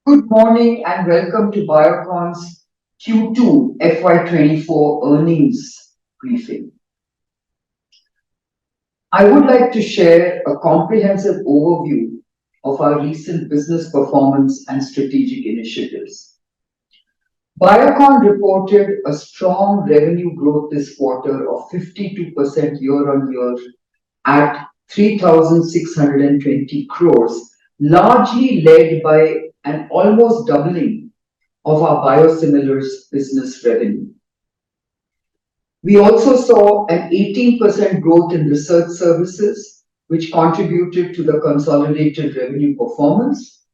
Good morning and welcome to Biocon's Q2 FY24 earnings briefing. I would like to share a comprehensive overview of our recent business performance and strategic initiatives. Biocon reported a strong revenue growth this quarter of 52% year-on-year at 3,620 crores, largely led by an almost doubling of our biosimilars business revenue. We also saw an 18% growth in research services, which contributed to the consolidated revenue performance.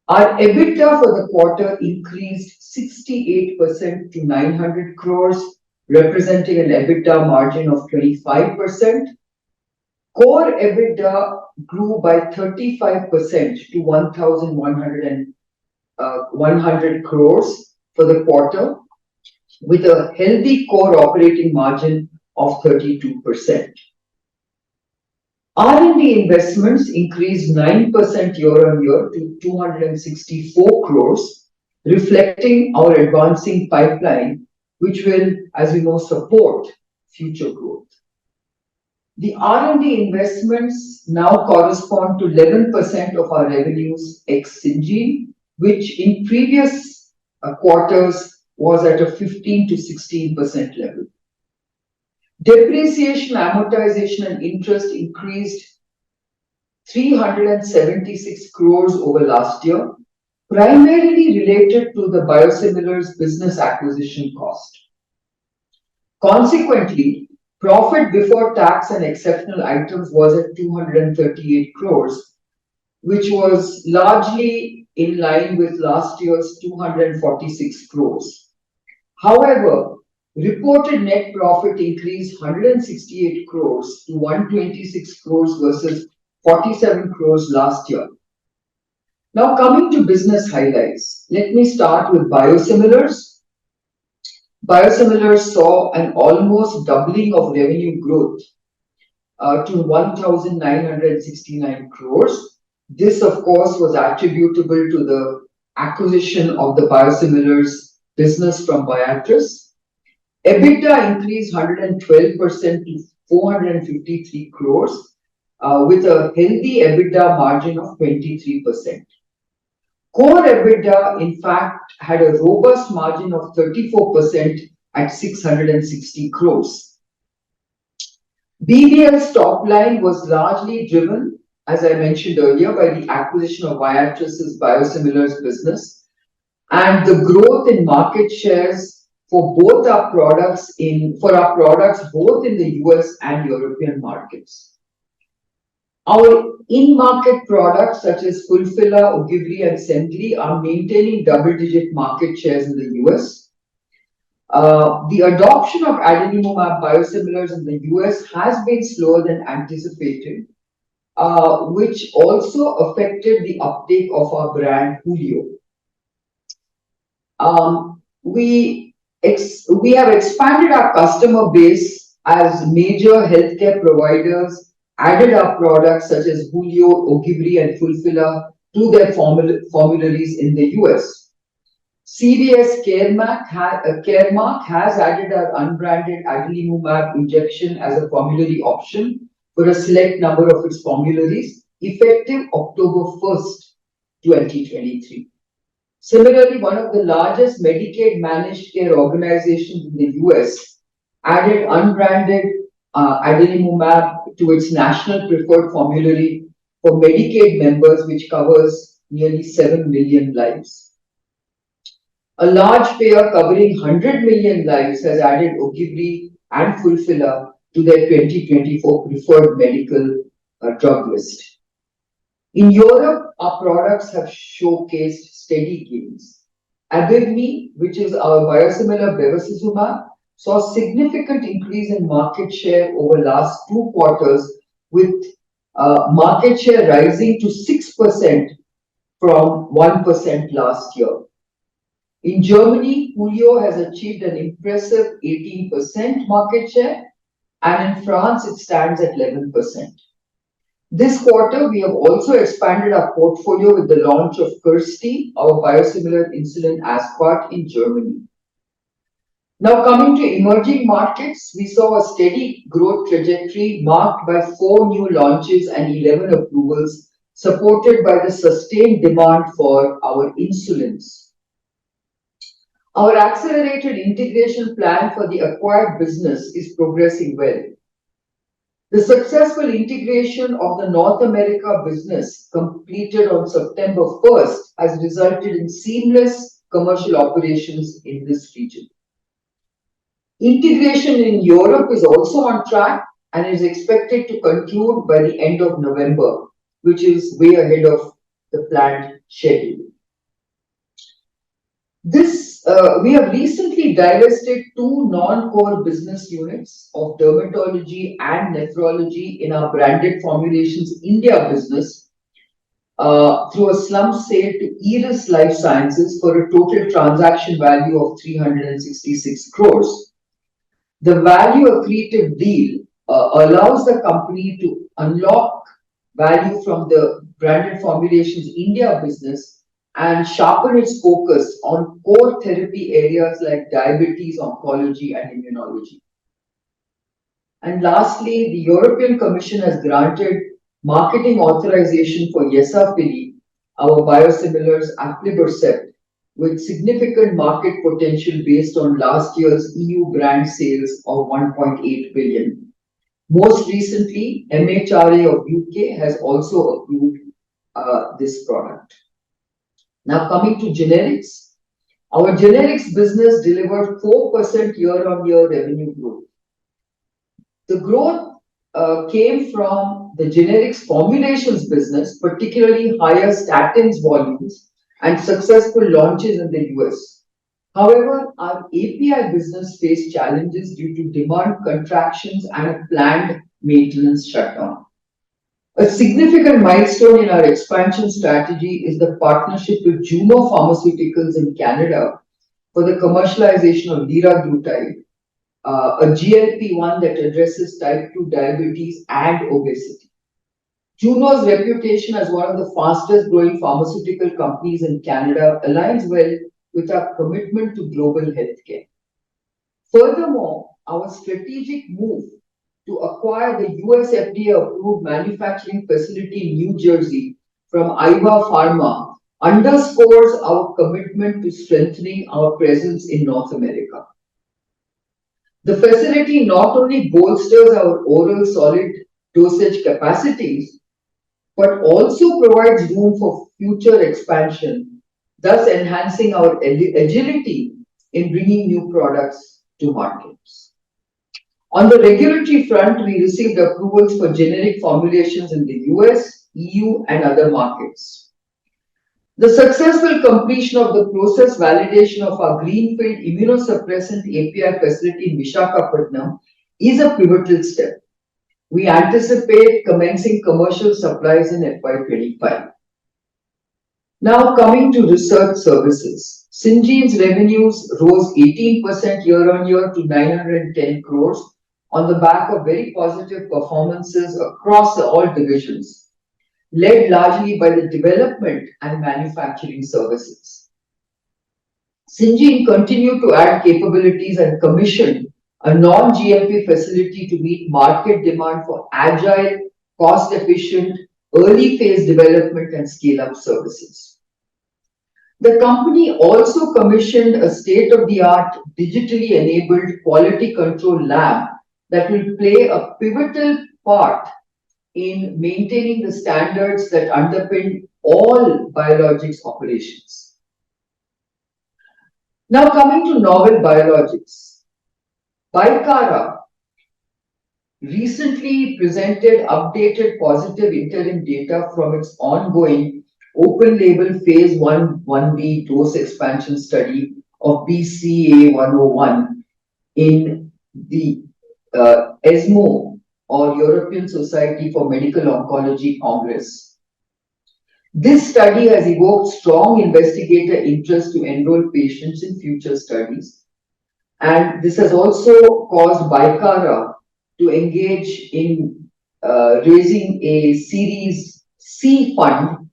Our EBITDA for the quarter increased 68% to 900 crores, representing an EBITDA margin of 25%. Core EBITDA grew by 35% to 1,100 crores for the quarter, with a healthy core operating margin of 32%. R&D investments increased 9% year-on-year to 264 crores, reflecting our advancing pipeline, which will, as you know, support future growth. The R&D investments now correspond to 11% of our revenues ex-Syngene, which in previous quarters was at a 15 to 16% level. Depreciation, amortization and interest increased 376 crores over last year, primarily related to the biosimilars business acquisition cost. Consequently, profit before tax and exceptional items was at 238 crores, which was largely in line with last year's 246 crores. However, reported net profit increased 168 crores to 126 crores versus 47 crores last year. Now coming to business highlights, let me start with biosimilars. Biosimilars saw an almost doubling of revenue growth to 1,969 crores. This, of course, was attributable to the acquisition of the biosimilars business from Viatris. EBITDA increased 112% to 453 crores with a healthy EBITDA margin of 23%. Core EBITDA, in fact, had a robust margin of 34% at 660 crores. BBL's top line was largely driven, as I mentioned earlier, by the acquisition of Viatris's biosimilars business and the growth in market shares for our products both in the US and European markets. Our in-market products such as Fulphila, Ogivri and Semglee are maintaining double-digit market shares in the US. The adoption of adalimumab biosimilars in the US has been slower than anticipated, which also affected the uptake of our brand Hulio. We have expanded our customer base as major healthcare providers added our products such as Hulio, Ogivri and Fulphila to their formularies in the US. CVS Caremark has added our unbranded adalimumab injection as a formulary option for a select number of its formularies, effective October 1st, 2023. Similarly, one of the largest Medicaid managed care organizations in the US added unbranded adalimumab to its national preferred formulary for Medicaid members, which covers nearly 7 million lives. A large payer covering 100 million lives has added Ogivri and Fulphila to their 2024 preferred medical drug list. In Europe, our products have showcased steady gains. Abevmy, which is our biosimilar bevacizumab, saw a significant increase in market share over last 2 quarters, with market share rising to 6% from 1% last year. In Germany, Hulio has achieved an impressive 18% market share, and in France it stands at 11%. This quarter, we have also expanded our portfolio with the launch of Kirsty, our biosimilar insulin aspart in Germany. Now, coming to emerging markets, we saw a steady growth trajectory marked by 4 new launches and 11 approvals, supported by the sustained demand for our insulins. Our accelerated integration plan for the acquired business is progressing well. The successful integration of the North America business completed on September 1st has resulted in seamless commercial operations in this region. Integration in Europe is also on track and is expected to conclude by the end of November, which is way ahead of the planned schedule. We have recently divested 2 non-core business units of dermatology and nephrology in our branded formulations India business through a slump sale to Eris Life Sciences for a total transaction value of 366 crores. The value accretive deal allows the company to unlock value from the branded formulations India business and sharpen its focus on core therapy areas like diabetes, oncology, and immunology. And lastly, the European Commission has granted marketing authorization for Yesafili, our biosimilars aflibercept, with significant market potential based on last year's EU brand sales of 1.8 billion. Most recently, MHRA of UK has also approved this product. Now coming to generics, our generics business delivered 4% year-on-year revenue growth. The growth came from the generics formulations business, particularly higher statins volumes and successful launches in the US. However, our API business faced challenges due to demand contractions and a planned maintenance shutdown. A significant milestone in our expansion strategy is the partnership with Juno Pharmaceuticals in Canada for the commercialization of liraglutide, a GLP-1 that addresses type 2 diabetes and obesity. Juno's reputation as one of the fastest growing pharmaceutical companies in Canada aligns well with our commitment to global healthcare. Furthermore, our strategic move to acquire the US FDA-approved manufacturing facility in New Jersey from Iva Pharma underscores our commitment to strengthening our presence in North America. The facility not only bolsters our oral solid dosage capacities, but also provides room for future expansion, thus enhancing our agility in bringing new products to markets. On the regulatory front, we received approvals for generic formulations in the US, EU, and other markets. The successful completion of the process validation of our greenfield immunosuppressant API facility in Visakhapatnam is a pivotal step. We anticipate commencing commercial supplies in FY25. Now coming to research services. Syngene's revenues rose 18% year-on-year to 910 crores on the back of very positive performances across all divisions, led largely by the development and manufacturing services. Syngene continued to add capabilities and commission a non-GMP facility to meet market demand for agile, cost-efficient, early phase development and scale-up services. The company also commissioned a state-of-the-art digitally enabled quality control lab that will play a pivotal part in maintaining the standards that underpin all biologics operations. Now coming to novel biologics. Bicara recently presented updated positive interim data from its ongoing open-label phase 1/1b dose expansion study of BCA101 in the ESMO or European Society for Medical Oncology Congress. This study has evoked strong investigator interest to enroll patients in future studies, and this has also caused Bicara to engage in raising a Series C fund,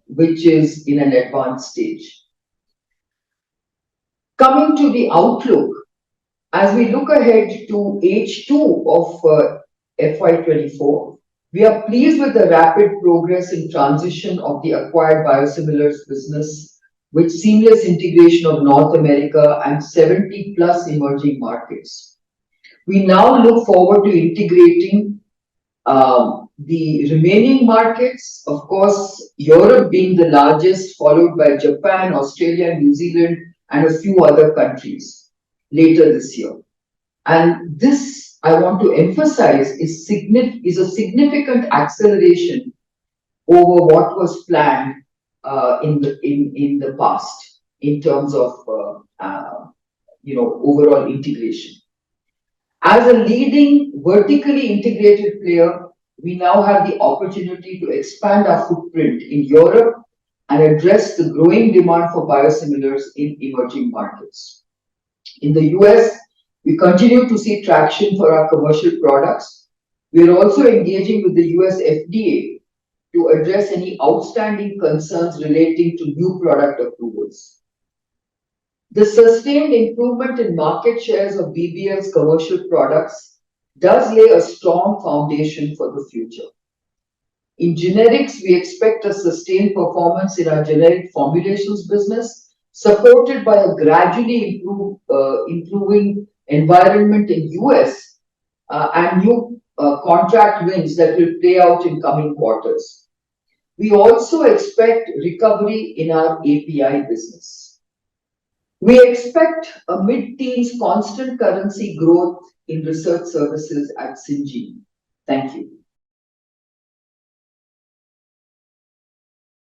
which is in an advanced stage. Coming to the outlook, as we look ahead to H2 of FY24, we are pleased with the rapid progress in transition of the acquired biosimilars business with seamless integration of North America and 70 plus emerging markets. We now look forward to integrating the remaining markets, of course, Europe being the largest, followed by Japan, Australia, New Zealand, and a few other countries later this year. And this, I want to emphasize, is a significant acceleration over what was planned in the past in terms of overall integration. As a leading vertically integrated player, we now have the opportunity to expand our footprint in Europe and address the growing demand for biosimilars in emerging markets. In the US, we continue to see traction for our commercial products. We are also engaging with the US FDA to address any outstanding concerns relating to new product approvals. The sustained improvement in market shares of BBL's commercial products does lay a strong foundation for the future. In generics, we expect a sustained performance in our generic formulations business, supported by a gradually improving environment in US and new contract wins that will play out in coming quarters. We also expect recovery in our API business. We expect a mid-teens constant currency growth in research services at Syngene. Thank you.